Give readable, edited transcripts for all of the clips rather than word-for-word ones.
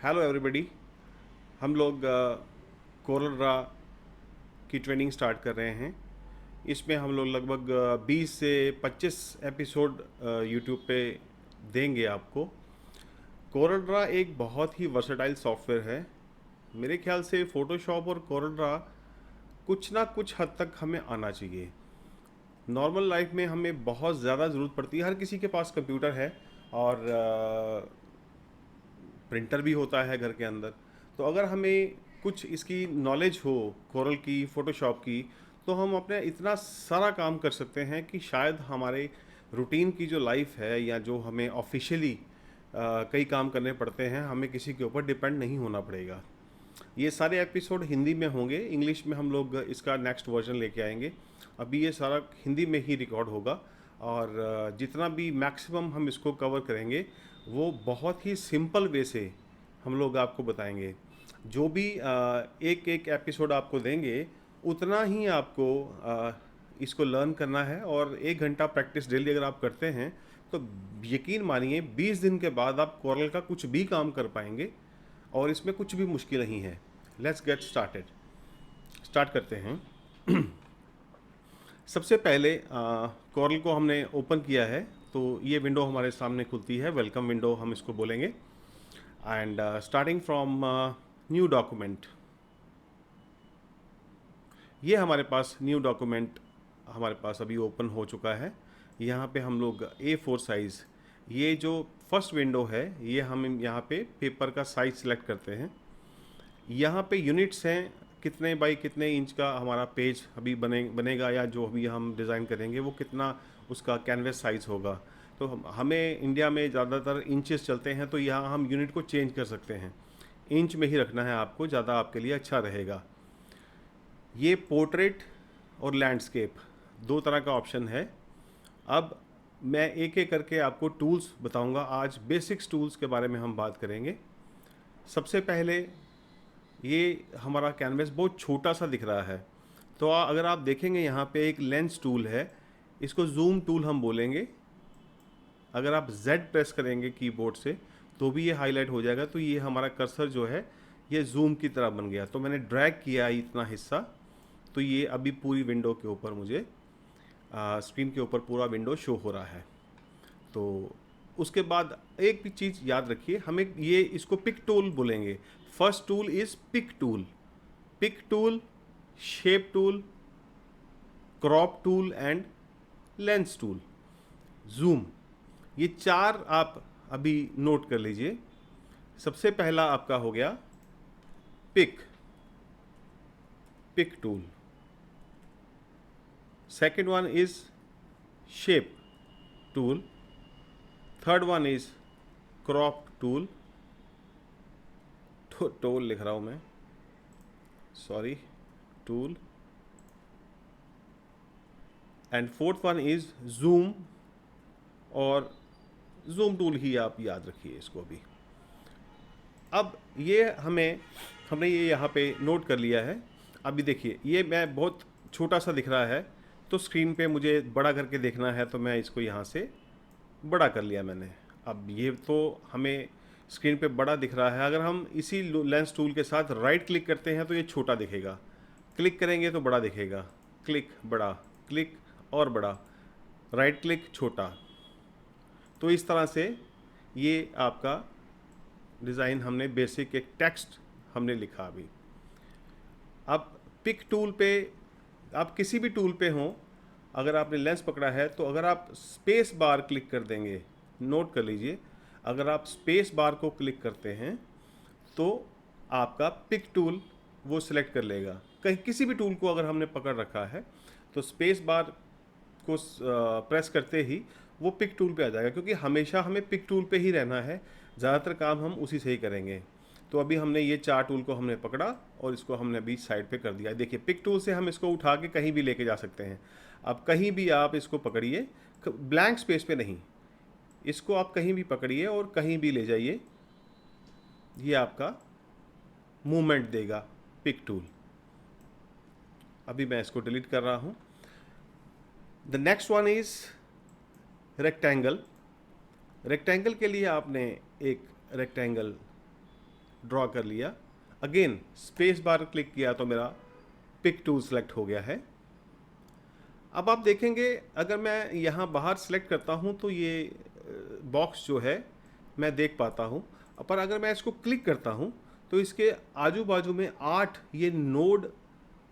Hello everybody. हम लोग Corel Draw की ट्रेनिंग स्टार्ट कर रहे हैं। इसमें हम लोग लगभग 20 से 25 एपिसोड यूट्यूब पे देंगे आपको। कोरल ड्रा एक बहुत ही वर्सेटाइल सॉफ्टवेयर है। मेरे ख्याल से फ़ोटोशॉप और कोरल ड्रा कुछ ना कुछ हद तक हमें आना चाहिए। नॉर्मल लाइफ में हमें बहुत ज़्यादा ज़रूरत पड़ती है। हर किसी के पास कंप्यूटर है और प्रिंटर भी होता है घर के अंदर। तो अगर हमें कुछ इसकी नॉलेज हो कोरल की, फ़ोटोशॉप की, तो हम अपने इतना सारा काम कर सकते हैं कि शायद हमारे रूटीन की जो लाइफ है या जो हमें ऑफिशियली कई काम करने पड़ते हैं, हमें किसी के ऊपर डिपेंड नहीं होना पड़ेगा। ये सारे एपिसोड हिंदी में होंगे। इंग्लिश में हम लोग इसका नेक्स्ट वर्जन लेके आएंगे। अभी ये सारा हिंदी में ही रिकॉर्ड होगा और जितना भी मैक्सिमम हम इसको कवर करेंगे वो बहुत ही सिंपल वे से हम लोग आपको बताएंगे। जो भी एक एक एपिसोड आपको देंगे उतना ही आपको इसको लर्न करना है और 1 घंटा प्रैक्टिस डेली अगर आप करते हैं तो यकीन मानिए 20 दिन के बाद आप कोरल का कुछ भी काम कर पाएंगे और इसमें कुछ भी मुश्किल नहीं है। Let's get started. स्टार्ट करते हैं। सबसे पहले कोरल को हमने ओपन किया है तो ये विंडो हमारे सामने खुलती है। वेलकम विंडो हम इसको बोलेंगे। And starting from new document, ये हमारे पास न्यू डॉक्यूमेंट हमारे पास अभी ओपन हो चुका है। यहाँ पे हम लोग A4 साइज़, ये जो फर्स्ट विंडो है ये हम यहाँ पे पेपर का साइज़ सेलेक्ट करते हैं। यहाँ पे यूनिट्स हैं, कितने बाई कितने इंच का हमारा पेज अभी बनेगा या जो अभी हम डिज़ाइन करेंगे वो कितना उसका कैनवस साइज़ होगा। तो हमें इंडिया में ज़्यादातर इंचेस चलते हैं, तो यहाँ हम यूनिट को चेंज कर सकते हैं। इंच में ही रखना है आपको, ज़्यादा आपके लिए अच्छा रहेगा। ये पोर्ट्रेट और लैंडस्केप दो तरह का ऑप्शन है। अब मैं एक एक करके आपको टूल्स बताऊंगा। आज बेसिक्स टूल्स के बारे में हम बात करेंगे। सबसे पहले ये हमारा कैनवस बहुत छोटा सा दिख रहा है, तो अगर आप देखेंगे यहाँ पे एक लेंस टूल है, इसको जूम टूल हम बोलेंगे। अगर आप Z प्रेस करेंगे कीबोर्ड से तो भी ये हाईलाइट हो जाएगा। तो ये हमारा कर्सर जो है ये जूम की तरह बन गया। तो मैंने ड्रैग किया इतना हिस्सा, तो ये अभी पूरी विंडो के ऊपर मुझे स्क्रीन के ऊपर पूरा विंडो शो हो रहा है। तो उसके बाद एक भी चीज़ याद रखिए, हमें ये इसको पिक टूल बोलेंगे। First tool is pick tool. Pick tool, shape tool, crop tool and lens tool, zoom, ये चार आप अभी नोट कर लीजिए। सबसे पहला आपका हो गया pick, pick tool. Second one is shape tool. Third one is crop tool, tool लिख रहा हूँ मैं, sorry, tool. And fourth one is zoom, और जूम टूल ही आप याद रखिए इसको भी। अब ये हमने ये यहाँ पे नोट कर लिया है। अभी देखिए ये मैं बहुत छोटा सा दिख रहा है, तो स्क्रीन पे मुझे बड़ा करके देखना है, तो मैं इसको यहाँ से बड़ा कर लिया मैंने। अब ये तो हमें स्क्रीन पे बड़ा दिख रहा है। अगर हम इसी लेंस टूल के साथ राइट क्लिक करते हैं तो ये छोटा दिखेगा, क्लिक करेंगे तो बड़ा दिखेगा, क्लिक बड़ा, क्लिक और बड़ा, राइट क्लिक छोटा। तो इस तरह से ये आपका डिज़ाइन हमने बेसिक एक टेक्स्ट हमने लिखा अभी। अब पिक टूल पे, आप किसी भी टूल पे हों, अगर आपने लेंस पकड़ा है तो अगर आप स्पेस बार क्लिक कर देंगे, नोट कर लीजिए, अगर आप स्पेस बार को क्लिक करते हैं तो आपका पिक टूल वो सिलेक्ट कर लेगा। कहीं किसी भी टूल को अगर हमने पकड़ रखा है तो स्पेस बार को प्रेस करते ही वो पिक टूल पे आ जाएगा, क्योंकि हमेशा हमें पिक टूल पे ही रहना है। ज़्यादातर काम हम उसी से ही करेंगे। तो अभी हमने ये चार टूल को हमने पकड़ा और इसको हमने अभी साइड पे कर दिया। देखिए पिक टूल से हम इसको उठा के कहीं भी लेके जा सकते हैं। अब कहीं भी आप इसको पकड़िए, ब्लैंक स्पेस पे नहीं, इसको आप कहीं भी पकड़िए और कहीं भी ले जाइए, ये आपका मूवमेंट देगा पिक टूल। अभी मैं इसको डिलीट कर रहा हूँ। The next one is rectangle. Rectangle के लिए आपने एक रेक्टेंगल ड्रॉ कर लिया। अगेन स्पेस बार क्लिक किया तो मेरा पिक टूल सेलेक्ट हो गया है। अब आप देखेंगे अगर मैं यहाँ बाहर सेलेक्ट करता हूँ तो ये बॉक्स जो है मैं देख पाता हूँ, पर अगर मैं इसको क्लिक करता हूँ तो इसके आजू बाजू में 8 ये नोड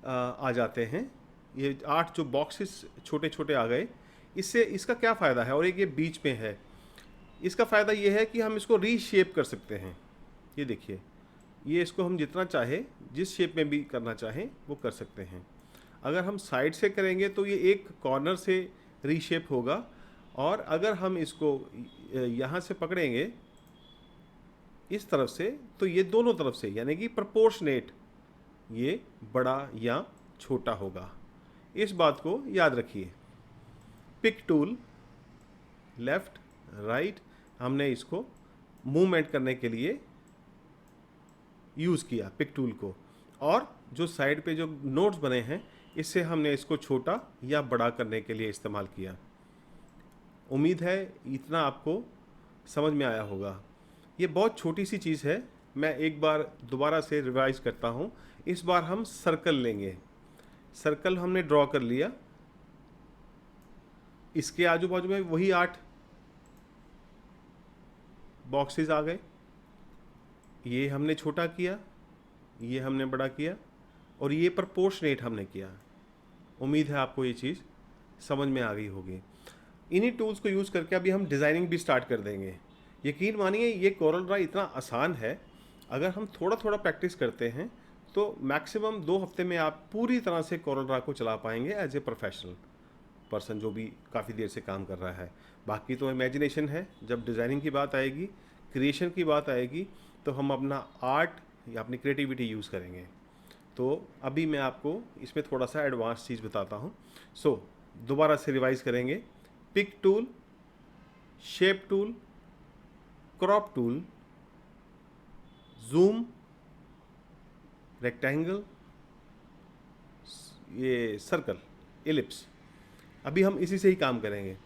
आ जाते हैं। ये 8 जो बॉक्सेस छोटे छोटे आ गए। इससे इसका क्या फ़ायदा है, और एक ये बीच में है, इसका फ़ायदा ये है कि हम इसको रीशेप कर सकते हैं। ये देखिए, ये इसको हम जितना चाहे जिस शेप में भी करना चाहें वो कर सकते हैं। अगर हम साइड से करेंगे तो ये एक कॉर्नर से रीशेप होगा, और अगर हम इसको यहाँ से पकड़ेंगे इस तरफ से तो ये दोनों तरफ से यानी कि प्रोपोर्शनेट ये बड़ा या छोटा होगा। इस बात को याद रखिए। पिक टूल लेफ़्ट राइट हमने इसको मूवमेंट करने के लिए यूज़ किया पिक टूल को, और जो साइड पे जो नोट्स बने हैं इससे हमने इसको छोटा या बड़ा करने के लिए इस्तेमाल किया। उम्मीद है इतना आपको समझ में आया होगा। ये बहुत छोटी सी चीज़ है। मैं एक बार दोबारा से रिवाइज करता हूँ। इस बार हम सर्कल लेंगे। सर्कल हमने ड्रॉ कर लिया, इसके आजू बाजू में वही 8 बॉक्सेस आ गए। ये हमने छोटा किया, ये हमने बड़ा किया, और ये प्रोपोर्शनेट हमने किया। उम्मीद है आपको ये चीज़ समझ में आ गई होगी। इन्हीं टूल्स को यूज़ करके अभी हम डिज़ाइनिंग भी स्टार्ट कर देंगे। यकीन मानिए ये कोरल ड्रा इतना आसान है, अगर हम थोड़ा थोड़ा प्रैक्टिस करते हैं तो मैक्सिमम 2 हफ्ते में आप पूरी तरह से कोरल ड्रा को चला पाएंगे एज ए प्रोफेशनल पर्सन जो भी काफ़ी देर से काम कर रहा है। बाकी तो इमेजिनेशन है। जब डिज़ाइनिंग की बात आएगी, क्रिएशन की बात आएगी, तो हम अपना आर्ट या अपनी क्रिएटिविटी यूज़ करेंगे। तो अभी मैं आपको इसमें थोड़ा सा एडवांस चीज़ बताता हूँ। दोबारा से रिवाइज करेंगे। Pick tool, shape tool, crop tool, zoom, rectangle, ये सर्कल, एलिप्स। अभी हम इसी से ही काम करेंगे।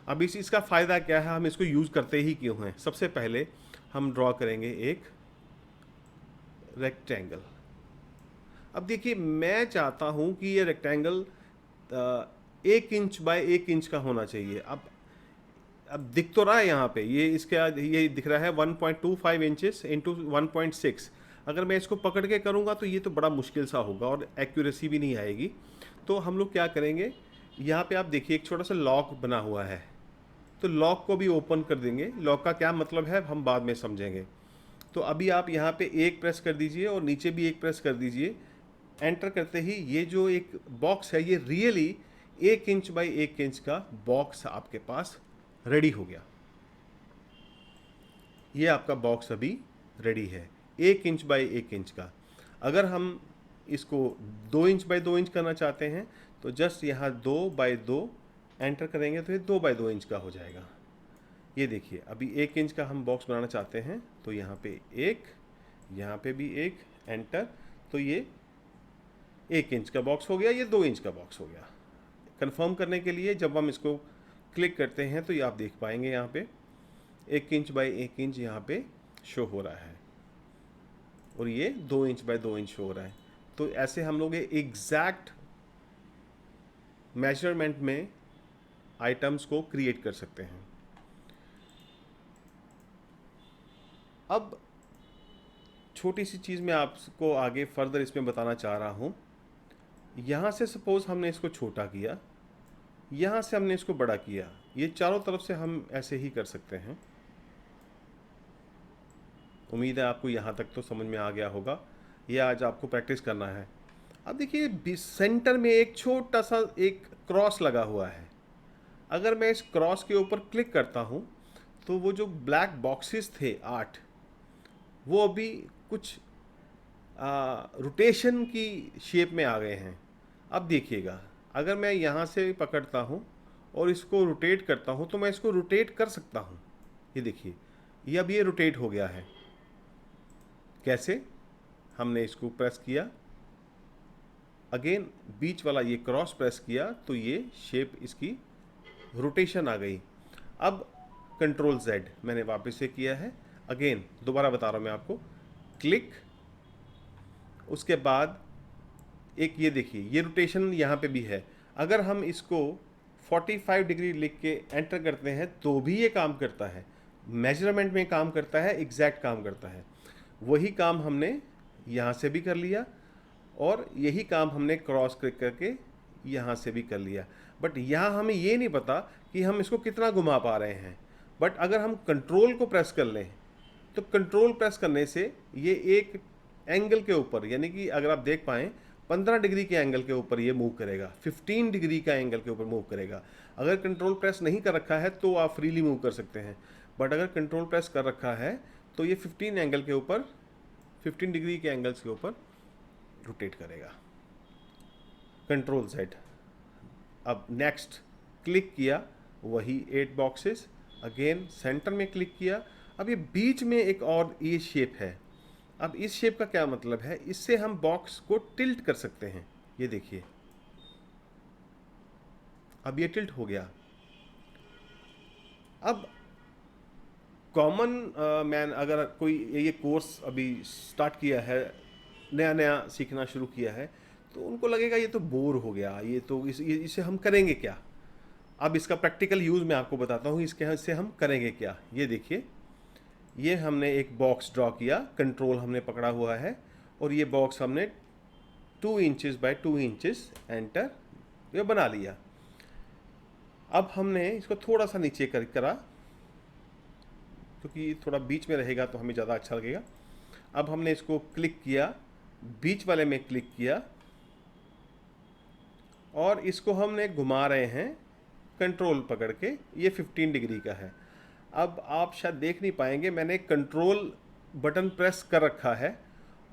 अब इसका फ़ायदा क्या है, हम इसको यूज़ करते ही क्यों हैं। सबसे पहले हम ड्रॉ करेंगे एक रेक्टेंगल। अब देखिए, मैं चाहता हूँ कि ये रेक्टेंगल 1 इंच बाय 1 इंच का होना चाहिए। अब दिख तो रहा है यहाँ पे, ये दिख रहा है 1.25 इंचेस इंटू 1.6। अगर मैं इसको पकड़ के करूँगा तो ये तो बड़ा मुश्किल सा होगा और एक्यूरेसी भी नहीं आएगी। तो हम लोग क्या करेंगे, यहाँ पे आप देखिए एक छोटा सा लॉक बना हुआ है, तो लॉक को भी ओपन कर देंगे। लॉक का क्या मतलब है हम बाद में समझेंगे। तो अभी आप यहाँ पे 1 प्रेस कर दीजिए और नीचे भी 1 प्रेस कर दीजिए। एंटर करते ही ये जो एक बॉक्स है, ये रियली 1 इंच बाई 1 इंच का बॉक्स आपके पास रेडी हो गया। ये आपका बॉक्स अभी रेडी है 1 इंच बाई 1 इंच का। अगर हम इसको 2 इंच बाई 2 इंच करना चाहते हैं तो जस्ट यहाँ 2 बाई 2 एंटर करेंगे तो ये 2 बाई 2 इंच का हो जाएगा। ये देखिए, अभी 1 इंच का हम बॉक्स बनाना चाहते हैं तो यहाँ पे 1, यहाँ पे भी 1, एंटर, तो ये 1 इंच का बॉक्स हो गया, ये 2 इंच का बॉक्स हो गया। कंफर्म करने के लिए जब हम इसको क्लिक करते हैं तो ये आप देख पाएंगे यहाँ पे 1 इंच बाई 1 इंच यहाँ पे शो हो रहा है, और ये 2 इंच बाई 2 इंच शो हो रहा है। तो ऐसे हम लोग एग्जैक्ट मेजरमेंट में आइटम्स को क्रिएट कर सकते हैं। अब छोटी सी चीज़ मैं आपको आगे फर्दर इसमें बताना चाह रहा हूँ। यहाँ से सपोज़ हमने इसको छोटा किया, यहाँ से हमने इसको बड़ा किया, ये चारों तरफ से हम ऐसे ही कर सकते हैं। उम्मीद है आपको यहाँ तक तो समझ में आ गया होगा। ये आज आपको प्रैक्टिस करना है। अब देखिए, सेंटर में एक छोटा सा एक क्रॉस लगा हुआ है। अगर मैं इस क्रॉस के ऊपर क्लिक करता हूँ तो वो जो ब्लैक बॉक्सेस थे 8, वो अभी कुछ रोटेशन की शेप में आ गए हैं। अब देखिएगा, अगर मैं यहाँ से पकड़ता हूँ और इसको रोटेट करता हूँ तो मैं इसको रोटेट कर सकता हूँ। ये देखिए, ये अब ये रोटेट हो गया है। कैसे? हमने इसको प्रेस किया, अगेन बीच वाला ये क्रॉस प्रेस किया तो ये शेप इसकी रोटेशन आ गई। अब कंट्रोल Z मैंने वापस से किया है। अगेन दोबारा बता रहा हूँ मैं आपको, क्लिक, उसके बाद एक ये देखिए ये रोटेशन यहाँ पे भी है। अगर हम इसको 45 डिग्री लिख के एंटर करते हैं तो भी ये काम करता है, मेजरमेंट में काम करता है, एग्जैक्ट काम करता है। वही काम हमने यहाँ से भी कर लिया और यही काम हमने क्रॉस क्लिक करके यहाँ से भी कर लिया। बट यहाँ हमें ये नहीं पता कि हम इसको कितना घुमा पा रहे हैं। बट अगर हम कंट्रोल को प्रेस कर लें तो कंट्रोल प्रेस करने से ये एक एंगल के ऊपर, यानी कि अगर आप देख पाएँ 15 डिग्री के एंगल के ऊपर ये मूव करेगा, 15 डिग्री का एंगल के ऊपर मूव करेगा। अगर कंट्रोल प्रेस नहीं कर रखा है तो आप फ्रीली मूव कर सकते हैं, बट अगर कंट्रोल प्रेस कर रखा है तो ये 15 एंगल के ऊपर, 15 डिग्री के एंगल्स के ऊपर रोटेट करेगा। Control Z। अब नेक्स्ट क्लिक किया, वही 8 बॉक्सेस, अगेन सेंटर में क्लिक किया। अब ये बीच में एक और ये शेप है। अब इस शेप का क्या मतलब है, इससे हम बॉक्स को टिल्ट कर सकते हैं। ये देखिए अब ये टिल्ट हो गया। अब कॉमन मैन अगर कोई ये कोर्स अभी स्टार्ट किया है, नया नया सीखना शुरू किया है, तो उनको लगेगा ये तो बोर हो गया, ये तो इसे हम करेंगे क्या। अब इसका प्रैक्टिकल यूज़ मैं आपको बताता हूँ, इससे हम करेंगे क्या। ये देखिए ये हमने एक बॉक्स ड्रॉ किया, कंट्रोल हमने पकड़ा हुआ है और ये बॉक्स हमने 2 इंचेस बाय 2 इंचेस एंटर ये बना लिया। अब हमने इसको थोड़ा सा नीचे करा क्योंकि थोड़ा बीच में रहेगा तो हमें ज़्यादा अच्छा लगेगा। अब हमने इसको क्लिक किया, बीच वाले में क्लिक किया और इसको हमने घुमा रहे हैं कंट्रोल पकड़ के। ये 15 डिग्री का है। अब आप शायद देख नहीं पाएंगे, मैंने कंट्रोल बटन प्रेस कर रखा है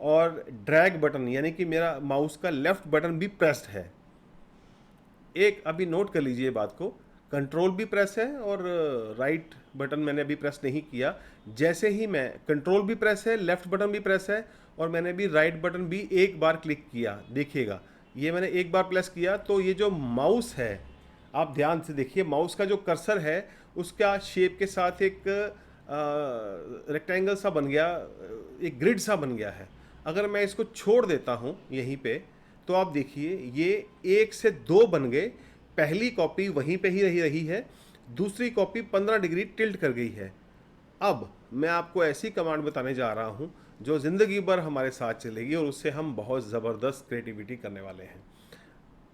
और ड्रैग बटन यानी कि मेरा माउस का लेफ्ट बटन भी प्रेस्ड है। एक अभी नोट कर लीजिए बात को, कंट्रोल भी प्रेस है और राइट बटन मैंने अभी प्रेस नहीं किया। जैसे ही मैं कंट्रोल भी प्रेस है, लेफ्ट बटन भी प्रेस है और मैंने भी राइट बटन भी एक बार क्लिक किया। देखिएगा ये मैंने एक बार प्रेस किया तो ये जो माउस है, आप ध्यान से देखिए, माउस का जो कर्सर है उसका शेप के साथ एक रेक्टेंगल सा बन गया, एक ग्रिड सा बन गया है। अगर मैं इसको छोड़ देता हूँ यहीं पे तो आप देखिए ये 1 से 2 बन गए। पहली कॉपी वहीं पे ही रही है, दूसरी कॉपी 15 डिग्री टिल्ट कर गई है। अब मैं आपको ऐसी कमांड बताने जा रहा हूँ जो ज़िंदगी भर हमारे साथ चलेगी और उससे हम बहुत ज़बरदस्त क्रिएटिविटी करने वाले हैं।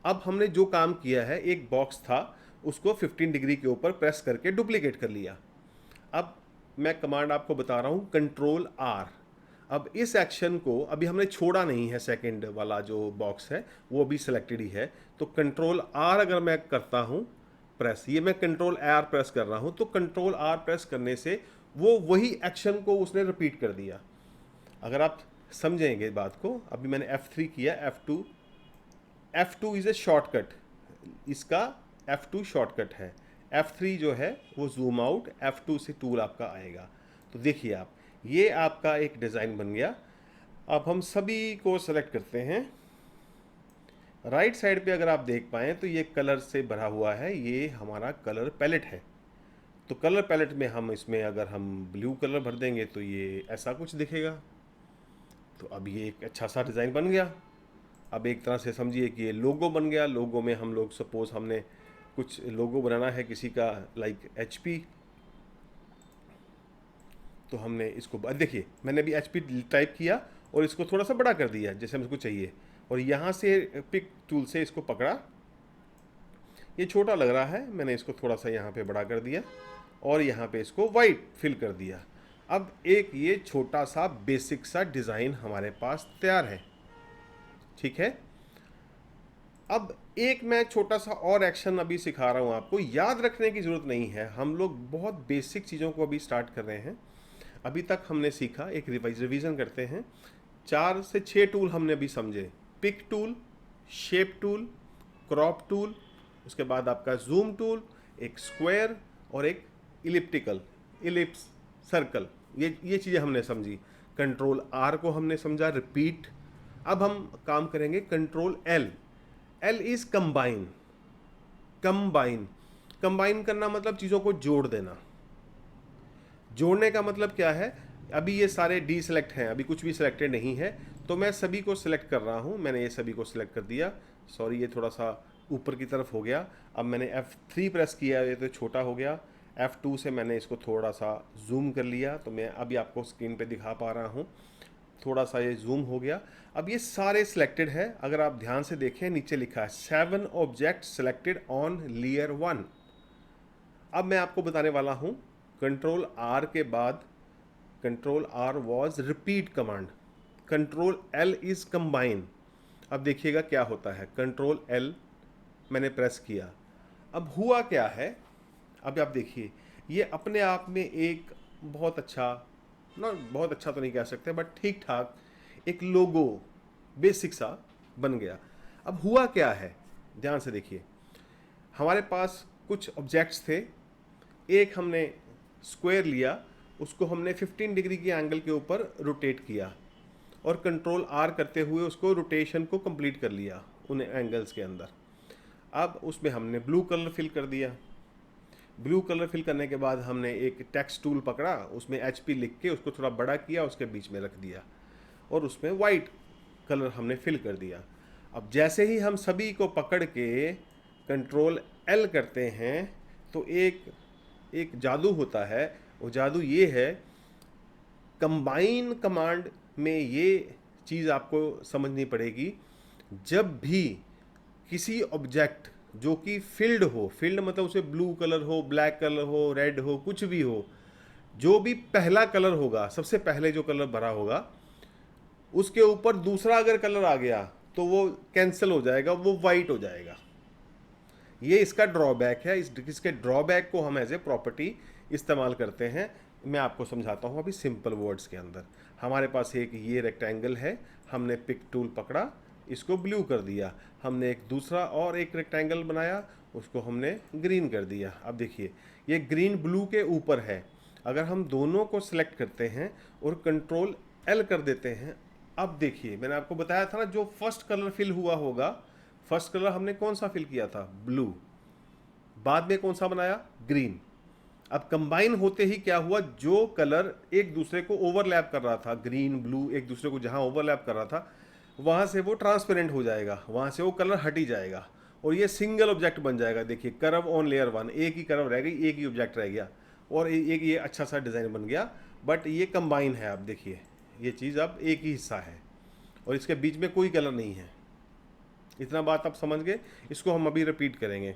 अब हमने जो काम किया है, एक बॉक्स था उसको 15 डिग्री के ऊपर प्रेस करके डुप्लीकेट कर लिया। अब मैं कमांड आपको बता रहा हूँ, कंट्रोल R। अब इस एक्शन को अभी हमने छोड़ा नहीं है, सेकंड वाला जो बॉक्स है वो अभी सिलेक्टेड ही है। तो कंट्रोल R अगर मैं करता हूँ प्रेस, ये मैं कंट्रोल R प्रेस कर रहा हूँ, तो कंट्रोल R प्रेस करने से वो वही एक्शन को उसने रिपीट कर दिया। अगर आप समझेंगे बात को, अभी मैंने F3 किया, F2 इज़ ए शॉर्टकट, इसका F2 शॉर्टकट है। F3 जो है वो जूम आउट, F2 से टूल आपका आएगा। तो देखिए आप, ये आपका एक डिज़ाइन बन गया। अब हम सभी को सेलेक्ट करते हैं। राइट साइड पे अगर आप देख पाएँ तो ये कलर से भरा हुआ है, ये हमारा कलर पैलेट है। तो कलर पैलेट में हम इसमें अगर हम ब्लू कलर भर देंगे तो ये ऐसा कुछ दिखेगा। तो अब ये एक अच्छा सा डिज़ाइन बन गया। अब एक तरह से समझिए कि ये लोगो बन गया। लोगो में हम लोग सपोज हमने कुछ लोगो बनाना है किसी का, लाइक HP, तो हमने इसको देखिए मैंने अभी HP टाइप किया और इसको थोड़ा सा बड़ा कर दिया जैसे हमको चाहिए, और यहाँ से पिक टूल से इसको पकड़ा। ये छोटा लग रहा है, मैंने इसको थोड़ा सा यहाँ पे बड़ा कर दिया और यहाँ पे इसको वाइट फिल कर दिया। अब एक ये छोटा सा बेसिक सा डिज़ाइन हमारे पास तैयार है। ठीक है, अब एक मैं छोटा सा और एक्शन अभी सिखा रहा हूँ आपको। याद रखने की ज़रूरत नहीं है, हम लोग बहुत बेसिक चीज़ों को अभी स्टार्ट कर रहे हैं। अभी तक हमने सीखा, एक रिवीजन करते हैं। 4 से 6 टूल हमने अभी समझे। Pick tool, shape tool, crop tool, उसके बाद आपका जूम टूल, एक स्क्वायर और एक इलिप्टिकल, इलिप्स, सर्कल, ये चीज़ें हमने समझी। कंट्रोल R को हमने समझा, रिपीट। अब हम काम करेंगे control L। L is combine. Combine करना मतलब चीज़ों को जोड़ देना। जोड़ने का मतलब क्या है, अभी ये सारे डी सेलेक्ट हैं, अभी कुछ भी सिलेक्टेड नहीं है, तो मैं सभी को सिलेक्ट कर रहा हूँ। मैंने ये सभी को सिलेक्ट कर दिया। सॉरी, ये थोड़ा सा ऊपर की तरफ हो गया। अब मैंने F3 प्रेस किया, ये तो छोटा हो गया। F2 से मैंने इसको थोड़ा सा जूम कर लिया, तो मैं अभी आपको स्क्रीन पे दिखा पा रहा हूँ। थोड़ा सा ये जूम हो गया। अब ये सारे सिलेक्टेड है। अगर आप ध्यान से देखें, नीचे लिखा है 7 ऑब्जेक्ट सिलेक्टेड ऑन लेयर 1। अब मैं आपको बताने वाला हूँ, कंट्रोल R के बाद control R was repeat command, control L is combine. अब देखिएगा क्या होता है। कंट्रोल L मैंने प्रेस किया, अब हुआ क्या है, अब आप देखिए, ये अपने आप में एक बहुत अच्छा, ना बहुत अच्छा तो नहीं कह सकते, बट ठीक ठाक एक लोगो बेसिक सा बन गया। अब हुआ क्या है, ध्यान से देखिए। हमारे पास कुछ ऑब्जेक्ट्स थे, एक हमने स्क्वायर लिया, उसको हमने 15 डिग्री के एंगल के ऊपर रोटेट किया और कंट्रोल R करते हुए उसको रोटेशन को कंप्लीट कर लिया उन एंगल्स के अंदर। अब उसमें हमने ब्लू कलर फिल कर दिया। ब्लू कलर फिल करने के बाद हमने एक टेक्स्ट टूल पकड़ा, उसमें HP लिख के उसको थोड़ा बड़ा किया, उसके बीच में रख दिया और उसमें वाइट कलर हमने फिल कर दिया। अब जैसे ही हम सभी को पकड़ के कंट्रोल L करते हैं तो एक जादू होता है। वो जादू ये है, कंबाइन कमांड में ये चीज़ आपको समझनी पड़ेगी। जब भी किसी ऑब्जेक्ट जो कि फील्ड हो, फील्ड मतलब उसे ब्लू कलर हो, ब्लैक कलर हो, रेड हो, कुछ भी हो, जो भी पहला कलर होगा, सबसे पहले जो कलर भरा होगा, उसके ऊपर दूसरा अगर कलर आ गया तो वो कैंसिल हो जाएगा, वो वाइट हो जाएगा। ये इसका ड्रॉबैक है। इसके ड्रॉबैक को हम एज ए प्रॉपर्टी इस्तेमाल करते हैं। मैं आपको समझाता हूँ अभी सिंपल वर्ड्स के अंदर। हमारे पास एक ये रेक्टेंगल है, हमने पिक टूल पकड़ा, इसको ब्लू कर दिया। हमने एक दूसरा और एक रेक्टेंगल बनाया, उसको हमने ग्रीन कर दिया। अब देखिए, ये ग्रीन ब्लू के ऊपर है। अगर हम दोनों को सिलेक्ट करते हैं और कंट्रोल L कर देते हैं, अब देखिए, मैंने आपको बताया था ना, जो फर्स्ट कलर फिल हुआ होगा, फर्स्ट कलर हमने कौन सा फिल किया था, ब्लू, बाद में कौन सा बनाया, ग्रीन। अब कंबाइन होते ही क्या हुआ, जो कलर एक दूसरे को ओवरलैप कर रहा था, ग्रीन ब्लू एक दूसरे को जहां ओवरलैप कर रहा था, वहां से वो ट्रांसपेरेंट हो जाएगा, वहां से वो कलर हट ही जाएगा और ये सिंगल ऑब्जेक्ट बन जाएगा। देखिए, कर्व ऑन लेयर 1, एक ही कर्व रह गई, एक ही ऑब्जेक्ट रह गया और एक ये अच्छा सा डिज़ाइन बन गया। बट ये कंबाइन है। अब देखिए, ये चीज़ अब एक ही हिस्सा है और इसके बीच में कोई कलर नहीं है। इतना बात आप समझ गए। इसको हम अभी रिपीट करेंगे।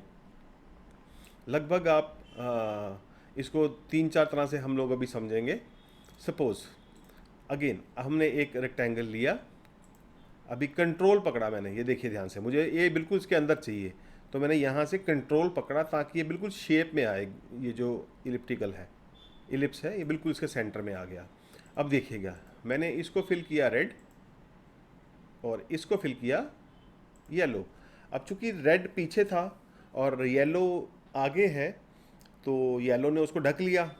लगभग आप इसको 3-4 तरह से हम लोग अभी समझेंगे। सपोज अगेन हमने एक रेक्टेंगल लिया, अभी कंट्रोल पकड़ा मैंने, ये देखिए ध्यान से, मुझे ये बिल्कुल इसके अंदर चाहिए, तो मैंने यहाँ से कंट्रोल पकड़ा ताकि ये बिल्कुल शेप में आए। ये जो इलिप्टिकल है, इलिप्स है, ये बिल्कुल इसके सेंटर में आ गया। अब देखिएगा, मैंने इसको फिल किया रेड और इसको फिल किया येलो। अब चूंकि रेड पीछे था और येलो आगे है, तो येलो ने उसको ढक लिया।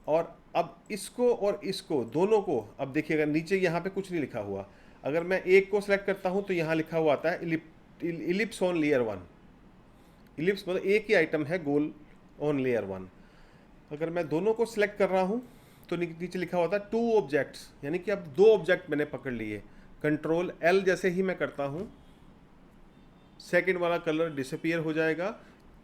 और अब इसको और इसको दोनों को, अब देखिएगा नीचे यहाँ पे कुछ नहीं लिखा हुआ। अगर मैं एक को सिलेक्ट करता हूँ तो यहाँ लिखा हुआ आता है इलिप्स ऑन लेयर 1। इलिप्स मतलब एक ही आइटम है गोल ऑन लेयर 1। अगर मैं दोनों को सिलेक्ट कर रहा हूँ तो नीचे लिखा हुआ था 2 ऑब्जेक्ट्स, यानी कि अब 2 ऑब्जेक्ट मैंने पकड़ लिए। कंट्रोल L जैसे ही मैं करता हूँ, सेकंड वाला कलर डिसअपीयर हो जाएगा,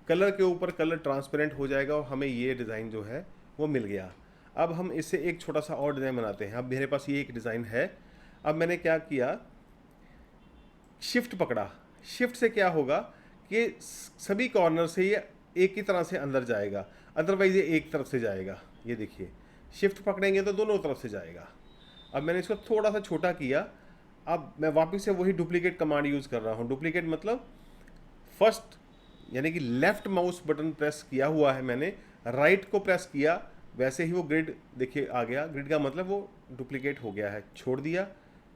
कलर के ऊपर कलर ट्रांसपेरेंट हो जाएगा और हमें ये डिज़ाइन जो है वो मिल गया। अब हम इससे एक छोटा सा और डिज़ाइन बनाते हैं। अब मेरे पास ये एक डिज़ाइन है। अब मैंने क्या किया, शिफ्ट पकड़ा। शिफ्ट से क्या होगा कि सभी कॉर्नर से ये एक ही तरह से अंदर जाएगा, अदरवाइज ये एक तरफ से जाएगा। ये देखिए, शिफ्ट पकड़ेंगे तो दोनों तरफ से जाएगा। अब मैंने इसको थोड़ा सा छोटा किया। अब मैं वापस से वही डुप्लीकेट कमांड यूज़ कर रहा हूँ। डुप्लीकेट मतलब फर्स्ट, यानी कि लेफ्ट माउस बटन प्रेस किया हुआ है मैंने, राइट को प्रेस किया, वैसे ही वो ग्रिड देखिए आ गया। ग्रिड का मतलब वो डुप्लीकेट हो गया है। छोड़ दिया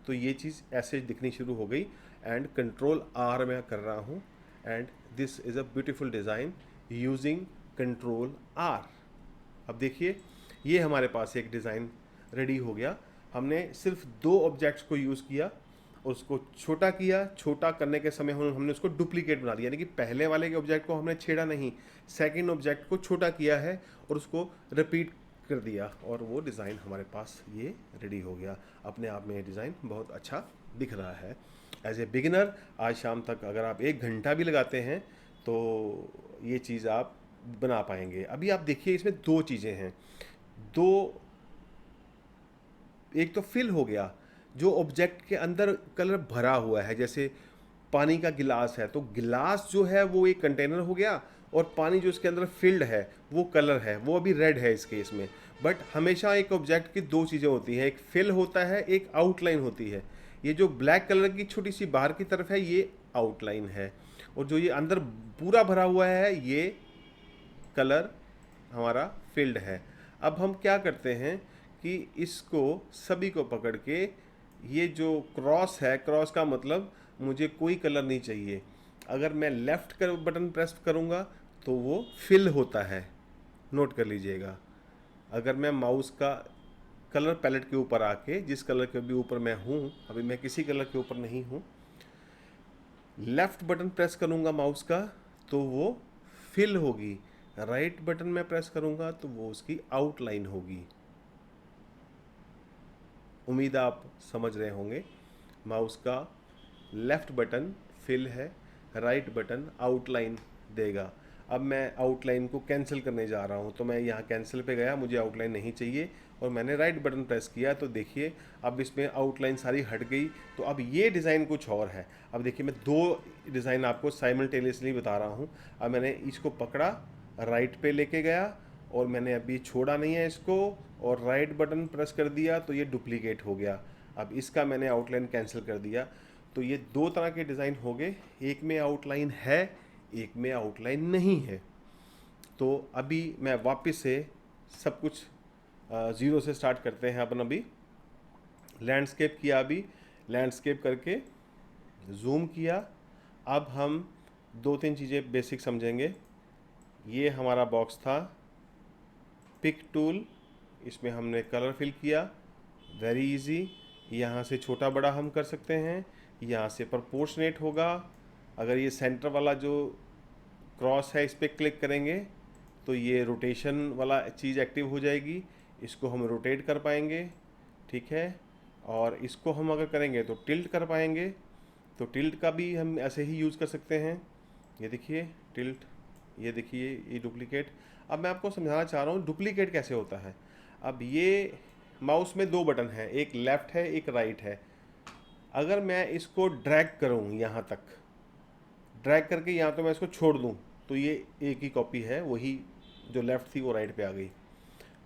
तो ये चीज़ ऐसे दिखनी शुरू हो गई। एंड कंट्रोल R में कर रहा हूँ and this is a beautiful design using control R। अब देखिए, ये हमारे पास एक डिज़ाइन रेडी हो गया। हमने सिर्फ 2 ऑब्जेक्ट्स को यूज़ किया, उसको छोटा किया। छोटा करने के समय हमने उसको डुप्लीकेट बना दिया, यानी कि पहले वाले के ऑब्जेक्ट को हमने छेड़ा नहीं, सेकंड ऑब्जेक्ट को छोटा किया है और उसको रिपीट कर दिया और वो डिज़ाइन हमारे पास ये रेडी हो गया। अपने आप में ये डिज़ाइन बहुत अच्छा दिख रहा है। एज ए बिगिनर आज शाम तक अगर आप 1 घंटा भी लगाते हैं तो ये चीज़ आप बना पाएंगे। अभी आप देखिए इसमें दो चीज़ें हैं, दो, एक तो फिल हो गया, जो ऑब्जेक्ट के अंदर कलर भरा हुआ है, जैसे पानी का गिलास है तो गिलास जो है वो एक कंटेनर हो गया और पानी जो इसके अंदर फिल्ड है वो कलर है, वो अभी रेड है इस केस में। बट हमेशा एक ऑब्जेक्ट की दो चीज़ें होती हैं, एक फिल होता है, एक आउटलाइन होती है। ये जो ब्लैक कलर की छोटी सी बाहर की तरफ है ये आउटलाइन है, और जो ये अंदर पूरा भरा हुआ है ये कलर हमारा फिल्ड है। अब हम क्या करते हैं कि इसको सभी को पकड़ के, ये जो क्रॉस है, क्रॉस का मतलब मुझे कोई कलर नहीं चाहिए। अगर मैं लेफ़्ट कर बटन प्रेस करूँगा तो वो फिल होता है, नोट कर लीजिएगा। अगर मैं माउस का कलर पैलेट के ऊपर आके, जिस कलर के भी ऊपर मैं हूँ, अभी मैं किसी कलर के ऊपर नहीं हूँ, लेफ़्ट बटन प्रेस करूँगा माउस का तो वो फिल होगी, राइट बटन में प्रेस करूँगा तो वो उसकी आउटलाइन होगी। उम्मीद आप समझ रहे होंगे। माउस का लेफ़्ट बटन फिल है, राइट बटन आउटलाइन देगा। अब मैं आउटलाइन को कैंसिल करने जा रहा हूँ तो मैं यहाँ कैंसिल पे गया, मुझे आउटलाइन नहीं चाहिए और मैंने राइट बटन प्रेस किया तो देखिए अब इसमें आउटलाइन सारी हट गई। तो अब ये डिज़ाइन कुछ और है। अब देखिए मैं दो डिज़ाइन आपको साइमल्टेनियसली बता रहा हूँ। अब मैंने इसको पकड़ा, राइट पे लेके गया और मैंने अभी छोड़ा नहीं है इसको, और राइट बटन प्रेस कर दिया तो ये डुप्लीकेट हो गया। अब इसका मैंने आउटलाइन कैंसिल कर दिया। तो ये दो तरह के डिज़ाइन हो गए, एक में आउटलाइन है, एक में आउटलाइन नहीं है। तो अभी मैं वापस से सब कुछ ज़ीरो से स्टार्ट करते हैं। अपन अभी लैंडस्केप किया, अभी लैंडस्केप करके जूम किया। अब हम दो तीन चीज़ें बेसिक समझेंगे। ये हमारा बॉक्स था, पिक टूल, इसमें हमने कलर फिल किया, वेरी इजी। यहाँ से छोटा बड़ा हम कर सकते हैं, यहाँ से प्रोपोर्शनेट होगा। अगर ये सेंटर वाला जो क्रॉस है इस पर क्लिक करेंगे तो ये रोटेशन वाला चीज़ एक्टिव हो जाएगी, इसको हम रोटेट कर पाएंगे, ठीक है। और इसको हम अगर करेंगे तो टिल्ट कर पाएंगे, तो टिल्ट का भी हम ऐसे ही यूज़ कर सकते हैं। ये देखिए टिल्ट, ये देखिए ये डुप्लीकेट। अब मैं आपको समझाना चाह रहा हूँ डुप्लीकेट कैसे होता है। अब ये माउस में दो बटन हैं, एक लेफ़्ट है एक राइट है। अगर मैं इसको ड्रैग करूँ यहाँ तक, ड्रैग करके यहाँ तो मैं इसको छोड़ दूँ तो ये एक ही कॉपी है, वही जो लेफ़्ट थी वो राइट पे आ गई।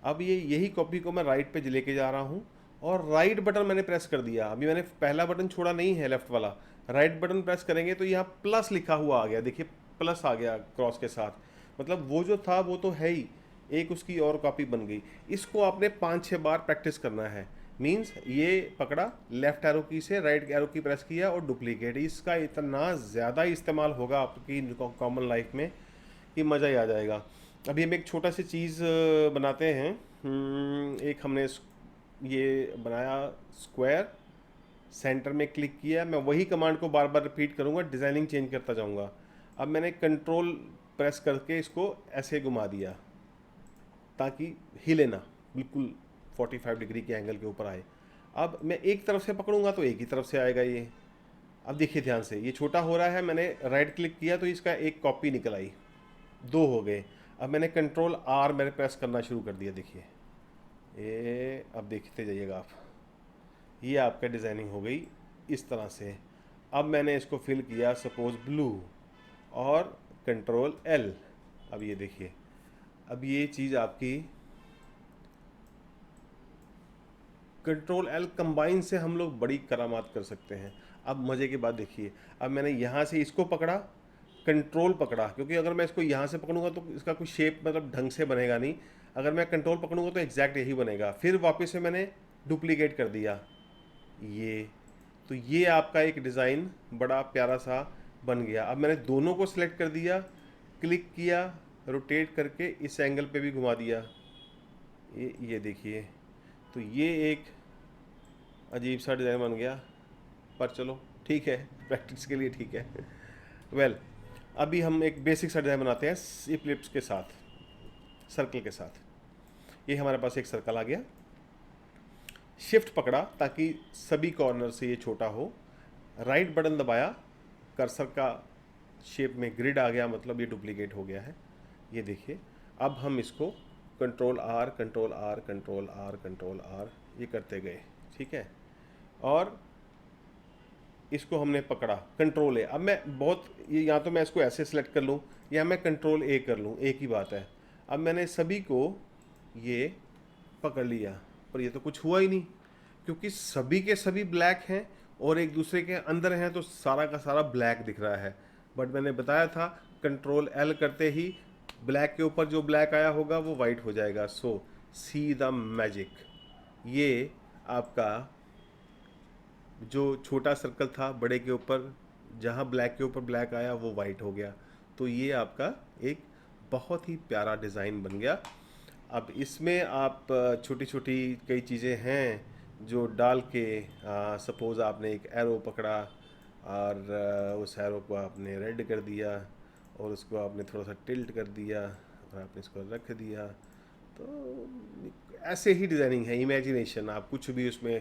अब ये यही कॉपी को मैं राइट पे लेके जा रहा हूँ और राइट बटन मैंने प्रेस कर दिया। अभी मैंने पहला बटन छोड़ा नहीं है लेफ़्ट वाला, राइट बटन प्रेस करेंगे तो यहाँ प्लस लिखा हुआ आ गया, देखिए प्लस आ गया क्रॉस के साथ, मतलब वो जो था वो तो है ही, एक उसकी और कॉपी बन गई। इसको आपने 5-6 बार प्रैक्टिस करना है। मीन्स ये पकड़ा, लेफ़्ट एरो की से राइट एरो की प्रेस किया और डुप्लीकेट। इसका इतना ज़्यादा इस्तेमाल होगा आपकी कॉमन लाइफ में कि मज़ा ही आ जाएगा। अभी हम एक छोटा सी चीज़ बनाते हैं। एक हमने ये बनाया स्क्वायर, सेंटर में क्लिक किया, मैं वही कमांड को बार बार रिपीट करूँगा, डिज़ाइनिंग चेंज करता जाऊँगा। अब मैंने कंट्रोल प्रेस करके इसको ऐसे घुमा दिया ताकि हिले ना, बिल्कुल 45 डिग्री के एंगल के ऊपर आए। अब मैं एक तरफ से पकड़ूंगा तो एक ही तरफ से आएगा ये। अब देखिए ध्यान से, ये छोटा हो रहा है, मैंने राइट क्लिक किया तो इसका एक कॉपी निकल आई, दो हो गए। अब मैंने कंट्रोल आर मैंने प्रेस करना शुरू कर दिया, देखिए ये, अब देखते जाइएगा आप, ये आपका डिज़ाइनिंग हो गई इस तरह से। अब मैंने इसको फिल किया सपोज ब्लू और कंट्रोल एल, अब ये देखिए, अब ये चीज़ आपकी कंट्रोल एल कंबाइन से हम लोग बड़ी करामात कर सकते हैं। अब मज़े की बात देखिए, अब मैंने यहाँ से इसको पकड़ा, कंट्रोल पकड़ा, क्योंकि अगर मैं इसको यहाँ से पकड़ूंगा तो इसका कोई शेप मतलब ढंग से बनेगा नहीं। अगर मैं कंट्रोल पकड़ूंगा तो एग्जैक्ट यही बनेगा। फिर वापस से मैंने डुप्लीकेट कर दिया ये, तो ये आपका एक डिज़ाइन बड़ा प्यारा सा बन गया। अब मैंने दोनों को सिलेक्ट कर दिया, क्लिक किया, रोटेट करके इस एंगल पे भी घुमा दिया, ये देखिए, तो ये एक अजीब सा डिज़ाइन बन गया, पर चलो ठीक है, प्रैक्टिस के लिए ठीक है। वेल अभी हम एक बेसिक सा डिज़ाइन बनाते हैं इप्लिप्स के साथ, सर्कल के साथ। ये हमारे पास एक सर्कल आ गया। शिफ्ट पकड़ा ताकि सभी कॉर्नर से ये छोटा हो, राइट बटन दबाया, कर्सर का शेप में ग्रिड आ गया, मतलब ये डुप्लीकेट हो गया है। ये देखिए, अब हम इसको control R control R control R control R ये करते गए, ठीक है। और इसको हमने पकड़ा, कंट्रोल ए। अब मैं बहुत ये, या तो मैं इसको ऐसे सेलेक्ट कर लूँ या मैं कंट्रोल ए कर लूँ, एक ही बात है। अब मैंने सभी को ये पकड़ लिया, पर ये तो कुछ हुआ ही नहीं, क्योंकि सभी के सभी ब्लैक हैं और एक दूसरे के अंदर हैं, तो सारा का सारा ब्लैक दिख रहा है। बट मैंने बताया था कंट्रोल एल करते ही ब्लैक के ऊपर जो ब्लैक आया होगा वो वाइट हो जाएगा। सो सी द मैजिक। ये आपका जो छोटा सर्कल था बड़े के ऊपर, जहाँ ब्लैक के ऊपर ब्लैक आया वो वाइट हो गया। तो ये आपका एक बहुत ही प्यारा डिज़ाइन बन गया। अब इसमें आप छोटी छोटी कई चीज़ें हैं जो डाल के, सपोज़ आपने एक एरो पकड़ा और उस एरो को आपने रेड कर दिया और उसको आपने थोड़ा सा टिल्ट कर दिया और आपने इसको रख दिया, तो ऐसे ही डिज़ाइनिंग है, इमेजिनेशन, आप कुछ भी उसमें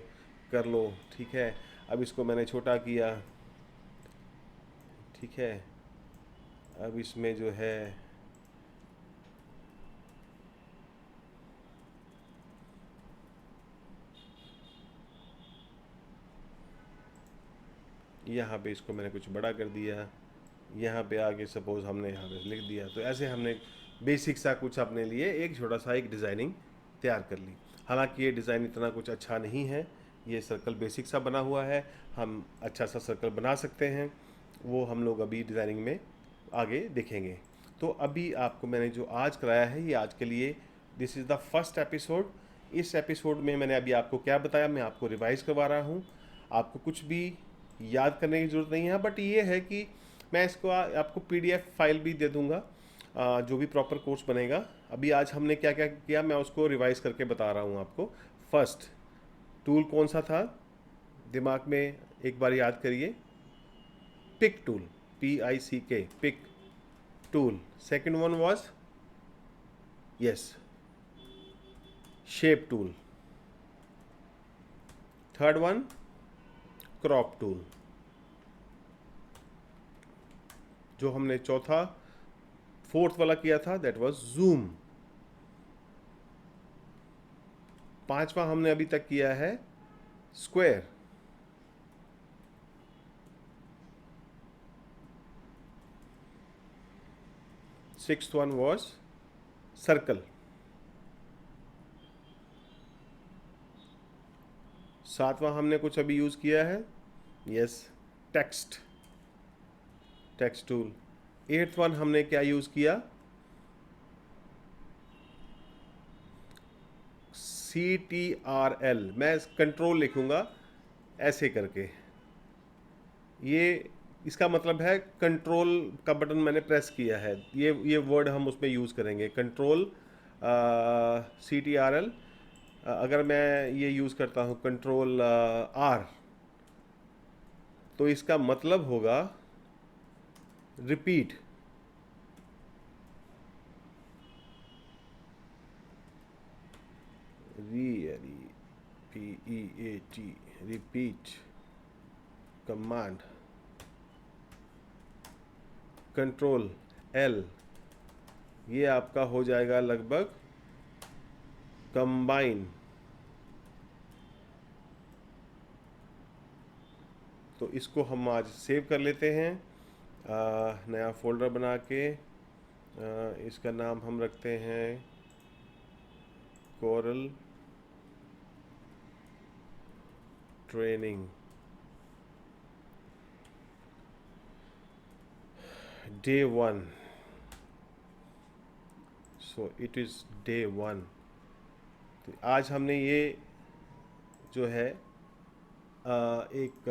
कर लो, ठीक है। अब इसको मैंने छोटा किया, ठीक है। अब इसमें जो है यहाँ पे इसको मैंने कुछ बड़ा कर दिया, यहाँ पे आके सपोज़ हमने यहाँ पे लिख दिया। तो ऐसे हमने बेसिक सा कुछ अपने लिए एक छोटा सा एक डिज़ाइनिंग तैयार कर ली। हालांकि ये डिज़ाइन इतना कुछ अच्छा नहीं है, ये सर्कल बेसिक सा बना हुआ है, हम अच्छा सा सर्कल बना सकते हैं, वो हम लोग अभी डिज़ाइनिंग में आगे देखेंगे। तो अभी आपको मैंने जो आज कराया है ये आज के लिए, this is the first episode. इस एपिसोड में मैंने अभी आपको क्या बताया, मैं आपको रिवाइज़ करवा रहा हूँ। आपको कुछ भी याद करने की ज़रूरत नहीं है, बट ये है कि मैं इसको आपको पीडीएफ फाइल भी दे दूँगा, जो भी प्रॉपर कोर्स बनेगा। अभी आज हमने क्या क्या किया मैं उसको रिवाइज करके बता रहा हूँ आपको। फर्स्ट टूल कौन सा था, दिमाग में एक बार याद करिए, pick tool, PICK, pick tool. Second one was, yes, shape tool. Third one, crop tool. जो हमने चौथा फोर्थ वाला किया था दैट वाज जूम। पांचवा हमने अभी तक किया है square. Sixth one was circle. सातवां हमने कुछ अभी यूज किया है, yes, text tool. Eighth one हमने क्या यूज किया, CTRL। मैं कंट्रोल लिखूंगा ऐसे करके, ये इसका मतलब है कंट्रोल का बटन मैंने प्रेस किया है, ये वर्ड हम उसमें यूज़ करेंगे, कंट्रोल CTRL। अगर मैं ये यूज़ करता हूँ कंट्रोल R, तो इसका मतलब होगा repeat. PEAT, repeat command. Control L, ये आपका हो जाएगा लगभग कंबाइन। तो इसको हम आज सेव कर लेते हैं, नया फोल्डर बना के, इसका नाम हम रखते हैं coral training day 1। So it is day 1। तो आज हमने ये जो है एक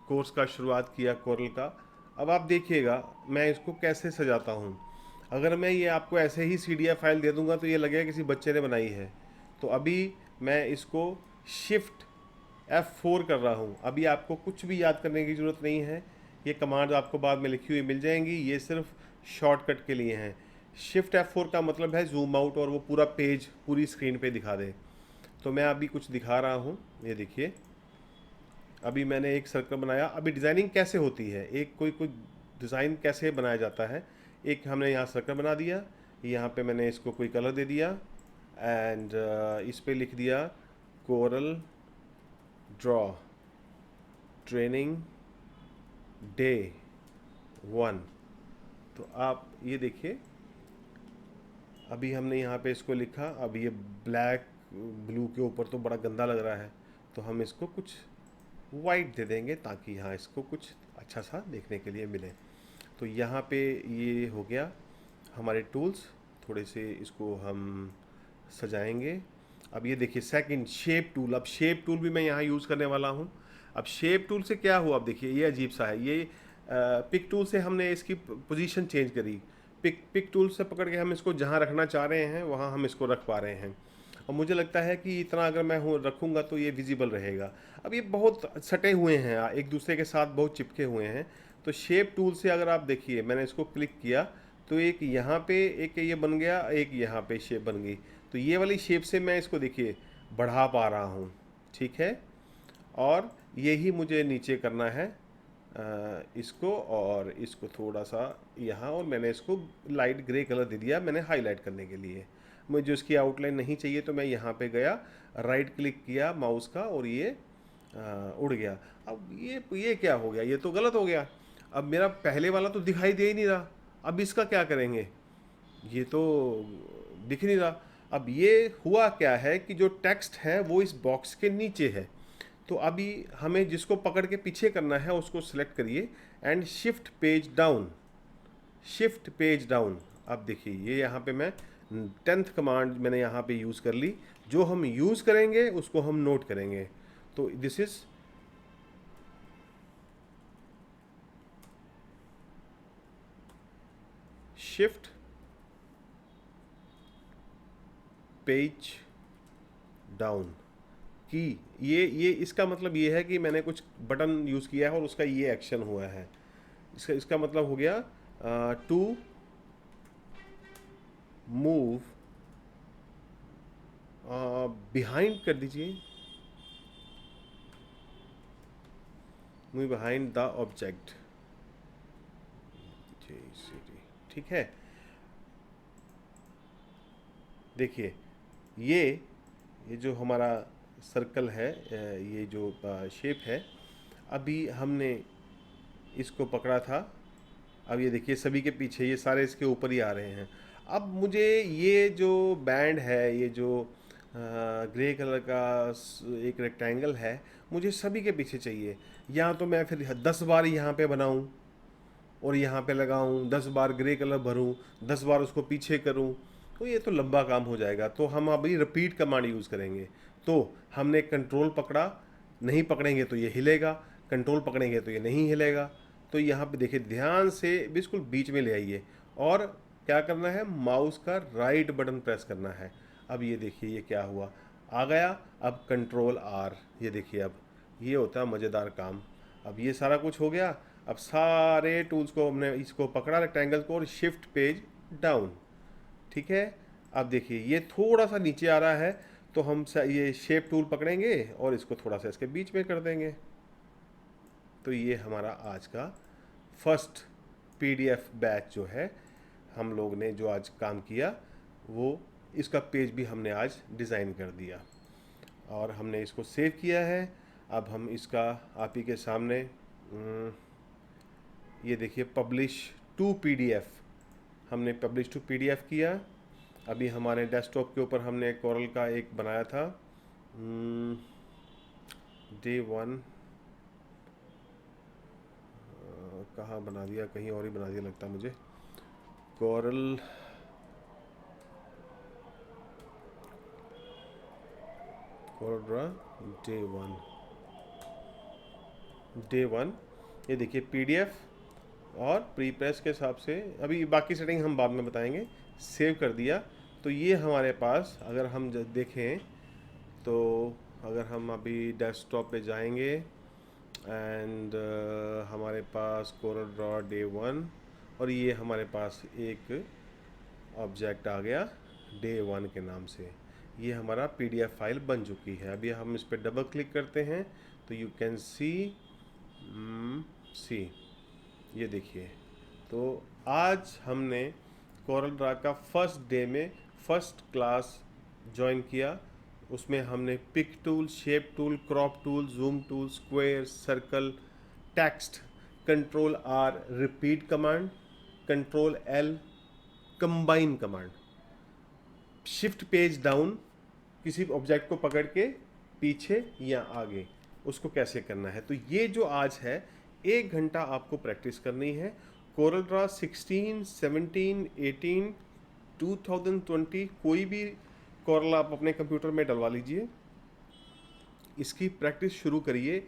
कोर्स का शुरुआत किया कोरल का। अब आप देखिएगा मैं इसको कैसे सजाता हूँ। अगर मैं ये आपको ऐसे ही CDF फाइल दे दूँगा तो ये लगेगा किसी बच्चे ने बनाई है। तो अभी मैं इसको शिफ्ट F4 कर रहा हूँ। अभी आपको कुछ भी याद करने की ज़रूरत नहीं है, ये कमांड आपको बाद में लिखी हुई मिल जाएंगी, ये सिर्फ शॉर्टकट के लिए हैं। शिफ्ट F4 का मतलब है जूम आउट और वो पूरा पेज पूरी स्क्रीन पे दिखा दे। तो मैं अभी कुछ दिखा रहा हूँ, ये देखिए। अभी मैंने एक सर्कल बनाया। अभी डिज़ाइनिंग कैसे होती है, एक कोई कोई डिज़ाइन कैसे बनाया जाता है। एक हमने यहाँ सर्कल बना दिया, यहाँ पे मैंने इसको कोई कलर दे दिया एंड इस पे लिख दिया कोरल ड्रॉ ट्रेनिंग डे 1। तो आप ये देखिए, अभी हमने यहाँ पे इसको लिखा। अब ये ब्लैक ब्लू के ऊपर तो बड़ा गंदा लग रहा है, तो हम इसको कुछ वाइट दे देंगे ताकि हाँ इसको कुछ अच्छा सा देखने के लिए मिले। तो यहाँ पे ये हो गया हमारे टूल्स। थोड़े से इसको हम सजाएंगे। अब ये देखिए सेकंड शेप टूल। अब शेप टूल भी मैं यहाँ यूज़ करने वाला हूँ। अब शेप टूल से क्या हुआ, अब देखिए ये अजीब सा है। ये पिक टूल से हमने इसकी पोजीशन चेंज करी। पिक टूल से पकड़ के हम इसको जहाँ रखना चाह रहे हैं वहाँ हम इसको रख पा रहे हैं। और मुझे लगता है कि इतना अगर मैं रखूँगा तो ये विजिबल रहेगा। अब ये बहुत सटे हुए हैं, एक दूसरे के साथ बहुत चिपके हुए हैं। तो शेप टूल से अगर आप देखिए, मैंने इसको क्लिक किया तो एक यहाँ पे एक ये बन गया, एक यहाँ पे शेप बन गई। तो ये वाली शेप से मैं इसको देखिए बढ़ा पा रहा हूँ, ठीक है। और यही मुझे नीचे करना है, इसको और इसको थोड़ा सा यहाँ, और मैंने इसको लाइट ग्रे कलर दे दिया मैंने हाईलाइट करने के लिए। मुझे इसकी आउटलाइन नहीं चाहिए तो मैं यहाँ पे गया, राइट क्लिक किया माउस का और ये उड़ गया। अब ये क्या हो गया, ये तो गलत हो गया। अब मेरा पहले वाला तो दिखाई दे ही नहीं रहा, अब इसका क्या करेंगे, ये तो दिख नहीं रहा। अब ये हुआ क्या है कि जो टेक्स्ट है वो इस बॉक्स के नीचे है। तो अभी हमें जिसको पकड़ के पीछे करना है उसको सिलेक्ट करिए and shift page down, shift page down. अब देखिए ये यहाँ पे मैं 10th कमांड मैंने यहाँ पे यूज़ कर ली। जो हम यूज़ करेंगे उसको हम नोट करेंगे। तो this is shift page down की। ये इसका मतलब ये है कि मैंने कुछ बटन यूज़ किया है और उसका ये एक्शन हुआ है। इसका मतलब हो गया टू मूव बिहाइंड कर दीजिए, मूव बिहाइंड द ऑब्जेक्ट, ठीक है। देखिए ये जो हमारा सर्कल है, ये जो शेप है, अभी हमने इसको पकड़ा था। अब ये देखिए सभी के पीछे ये सारे इसके ऊपर ही आ रहे हैं। अब मुझे ये जो बैंड है, ये जो ग्रे कलर का एक रेक्टेंगल है, मुझे सभी के पीछे चाहिए। या तो मैं फिर 10 बार यहाँ पे बनाऊँ और यहाँ पे लगाऊँ, 10 बार ग्रे कलर भरूँ, 10 बार उसको पीछे करूँ, तो ये तो लंबा काम हो जाएगा। तो हम अभी रिपीट कमांड यूज़ करेंगे। तो हमने कंट्रोल पकड़ा, नहीं पकड़ेंगे तो ये हिलेगा, कंट्रोल पकड़ेंगे तो ये नहीं हिलेगा। तो यहाँ पे देखिए ध्यान से बिल्कुल बीच में ले आइए और क्या करना है, माउस का राइट बटन प्रेस करना है। अब ये देखिए ये क्या हुआ, आ गया। अब कंट्रोल आर, ये देखिए अब ये होता है मज़ेदार काम। अब ये सारा कुछ हो गया। अब सारे टूल्स को हमने इसको पकड़ा रेक्टेंगल को और शिफ्ट पेज डाउन, ठीक है। अब देखिए ये थोड़ा सा नीचे आ रहा है तो हम ये शेप टूल पकड़ेंगे और इसको थोड़ा सा इसके बीच में कर देंगे। तो ये हमारा आज का फर्स्ट पीडीएफ बैच जो है, हम लोग ने जो आज काम किया वो इसका पेज भी हमने आज डिज़ाइन कर दिया और हमने इसको सेव किया है। अब हम इसका आप ही के सामने ये देखिए पब्लिश टू पीडीएफ, हमने पब्लिश टू पीडीएफ किया। अभी हमारे डेस्कटॉप के ऊपर हमने कोरल का एक बनाया था डे 1, कहाँ बना दिया, कहीं और ही बना दिया लगता मुझे। कोरल डे 1, ये देखिए पीडीएफ और प्री प्रेस के हिसाब से। अभी बाकी सेटिंग हम बाद में बताएंगे। सेव कर दिया। तो ये हमारे पास अगर हम देखें तो अगर हम अभी डेस्कटॉप पे जाएंगे एंड हमारे पास कोरल ड्रॉ डे 1 और ये हमारे पास एक ऑब्जेक्ट आ गया डे 1 के नाम से। ये हमारा PDF फाइल बन चुकी है। अभी हम इस पर डबल क्लिक करते हैं तो यू कैन सी ये देखिए। तो आज हमने कोरल ड्रा का फर्स्ट डे में फर्स्ट क्लास ज्वाइन किया। उसमें हमने pick tool, shape tool, crop tool, zoom tool, square, circle, text, control R repeat command, control L combine command, shift page down, किसी ऑब्जेक्ट को पकड़ के पीछे या आगे उसको कैसे करना है। तो ये जो आज है 1 घंटा आपको प्रैक्टिस करनी है। कोरल ड्रा 16, 17, 18, 2020 कोई भी कोरल आप अपने कंप्यूटर में डलवा लीजिए। इसकी प्रैक्टिस शुरू करिए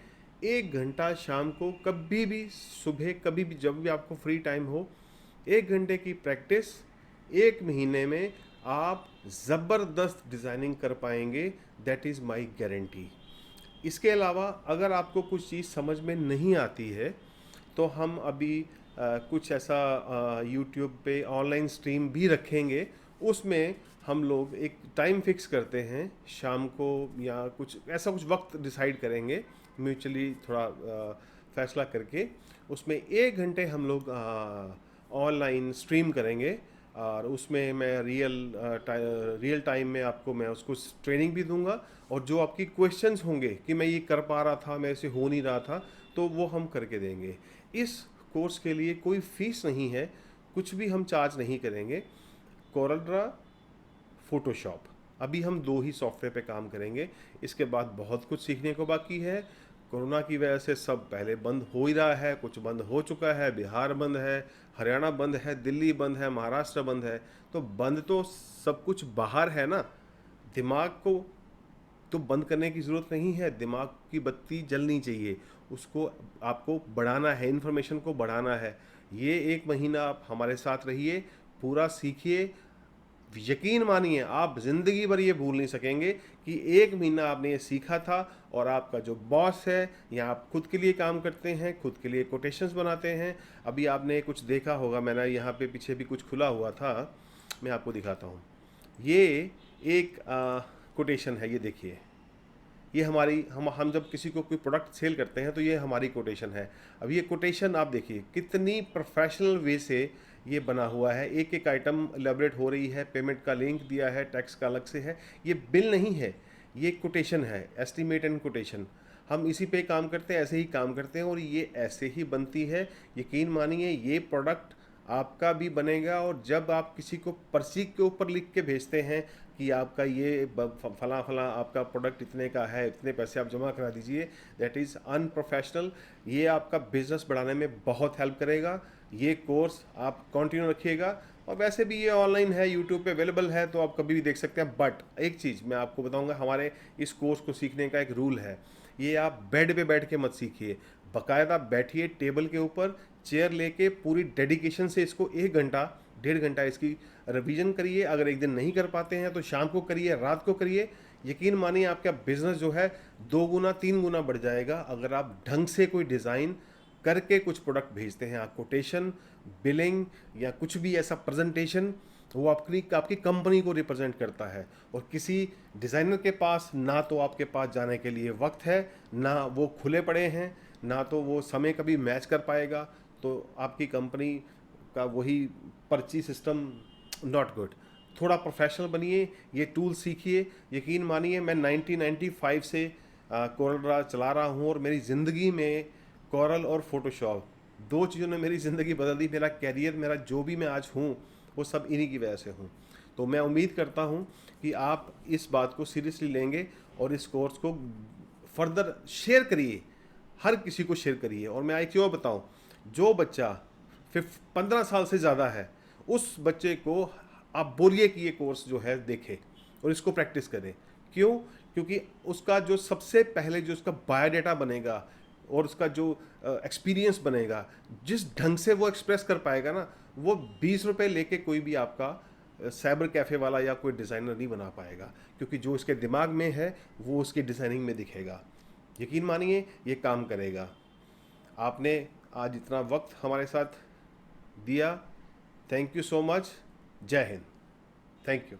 1 घंटा शाम को, कभी भी सुबह, कभी भी जब भी आपको फ्री टाइम हो। 1 घंटे की प्रैक्टिस, 1 महीने में आप ज़बरदस्त डिज़ाइनिंग कर पाएंगे, दैट इज़ माई गारंटी। इसके अलावा अगर आपको कुछ चीज़ समझ में नहीं आती है तो हम अभी कुछ ऐसा यूट्यूब पे ऑनलाइन स्ट्रीम भी रखेंगे। उसमें हम लोग एक टाइम फिक्स करते हैं शाम को, या कुछ ऐसा कुछ वक्त डिसाइड करेंगे म्यूचुअली, थोड़ा फैसला करके उसमें 1 घंटे हम लोग ऑनलाइन स्ट्रीम करेंगे। और उसमें मैं रियल टाइम में आपको मैं उसको ट्रेनिंग भी दूंगा, और जो आपकी क्वेश्चंस होंगे कि मैं ये कर पा रहा था, मेरे से हो नहीं रहा था, तो वो हम करके देंगे। इस कोर्स के लिए कोई फीस नहीं है, कुछ भी हम चार्ज नहीं करेंगे। कोरल ड्रा, फोटोशॉप, अभी हम 2 ही सॉफ्टवेयर पे काम करेंगे। इसके बाद बहुत कुछ सीखने को बाकी है। कोरोना की वजह से सब पहले बंद हो ही रहा है, कुछ बंद हो चुका है, बिहार बंद है, हरियाणा बंद है, दिल्ली बंद है, महाराष्ट्र बंद है। तो बंद तो सब कुछ बाहर है ना, दिमाग को तो बंद करने की ज़रूरत नहीं है। दिमाग की बत्ती जलनी चाहिए, उसको आपको बढ़ाना है, इन्फॉर्मेशन को बढ़ाना है। ये 1 महीना आप हमारे साथ रहिए, पूरा सीखिए। यकीन मानिए आप ज़िंदगी भर ये भूल नहीं सकेंगे कि 1 महीना आपने ये सीखा था, और आपका जो बॉस है, या आप खुद के लिए काम करते हैं, खुद के लिए कोटेशंस बनाते हैं। अभी आपने कुछ देखा होगा, मैंने यहाँ पे पीछे भी कुछ खुला हुआ था, मैं आपको दिखाता हूँ। ये एक कोटेशन है, ये देखिए। ये हमारी हम जब किसी को कोई प्रोडक्ट सेल करते हैं तो ये हमारी कोटेशन है। अब ये कोटेशन आप देखिए कितनी प्रोफेशनल वे से ये बना हुआ है। एक एक आइटम एलैबोरेट हो रही है, पेमेंट का लिंक दिया है, टैक्स का अलग से है। ये बिल नहीं है, ये कोटेशन है, एस्टीमेट एंड कोटेशन। हम इसी पे काम करते हैं, ऐसे ही काम करते हैं, और ये ऐसे ही बनती है। यकीन मानिए ये प्रोडक्ट आपका भी बनेगा। और जब आप किसी को पर्ची के ऊपर लिख के भेजते हैं कि आपका ये फला फला आपका प्रोडक्ट इतने का है, इतने पैसे आप जमा करा दीजिए, दैट इज़ अनप्रोफेशनल। ये आपका बिजनेस बढ़ाने में बहुत हेल्प करेगा। ये कोर्स आप कंटिन्यू रखिएगा, और वैसे भी ये ऑनलाइन है, यूट्यूब पे अवेलेबल है, तो आप कभी भी देख सकते हैं। बट एक चीज़ मैं आपको बताऊंगा, हमारे इस कोर्स को सीखने का एक रूल है। ये आप बेड पे बैठ के मत सीखिए, बाकायदा बैठिए टेबल के ऊपर, चेयर लेके पूरी डेडिकेशन से इसको 1 घंटा 1.5 घंटा इसकी रिवीजन करिए। अगर एक दिन नहीं कर पाते हैं तो शाम को करिए, रात को करिए। यकीन मानिए आपका बिजनेस जो है 2 गुना 3 गुना बढ़ जाएगा, अगर आप ढंग से कोई डिज़ाइन करके कुछ प्रोडक्ट भेजते हैं। आप कोटेशन, बिलिंग, या कुछ भी ऐसा प्रेजेंटेशन, वो आपकी कंपनी को रिप्रेजेंट करता है। और किसी डिज़ाइनर के पास ना तो आपके पास जाने के लिए वक्त है, ना वो खुले पड़े हैं, ना तो वो समय कभी मैच कर पाएगा। तो आपकी कंपनी का वही पर्ची सिस्टम नॉट गुड। थोड़ा प्रोफेशनल बनिए, ये टूल सीखिए। यकीन मानिए मैं 1995 से कोरल ड्रा चला रहा हूँ, और मेरी ज़िंदगी में कोरल और फोटोशॉप 2 चीज़ों ने मेरी ज़िंदगी बदल दी। मेरा कैरियर, मेरा जो भी मैं आज हूँ, वो सब इन्हीं की वजह से हूँ। तो मैं उम्मीद करता हूँ कि आप इस बात को सीरियसली लेंगे और इस कोर्स को फर्दर शेयर करिए, हर किसी को शेयर करिए। और मैं एक और बताऊँ, जो बच्चा 15 साल से ज़्यादा है, उस बच्चे को आप बोलिए कि ये कोर्स जो है देखे और इसको प्रैक्टिस करें। क्यों? क्योंकि उसका जो सबसे पहले जो उसका बायोडाटा बनेगा, और उसका जो एक्सपीरियंस बनेगा, जिस ढंग से वो एक्सप्रेस कर पाएगा ना, वो 20 रुपये लेके कोई भी आपका साइबर कैफ़े वाला या कोई डिज़ाइनर नहीं बना पाएगा। क्योंकि जो उसके दिमाग में है वो उसकी डिज़ाइनिंग में दिखेगा। यकीन मानिए ये काम करेगा। आपने आज इतना वक्त हमारे साथ दिया, थैंक यू सो मच। जय हिंद। Thank you.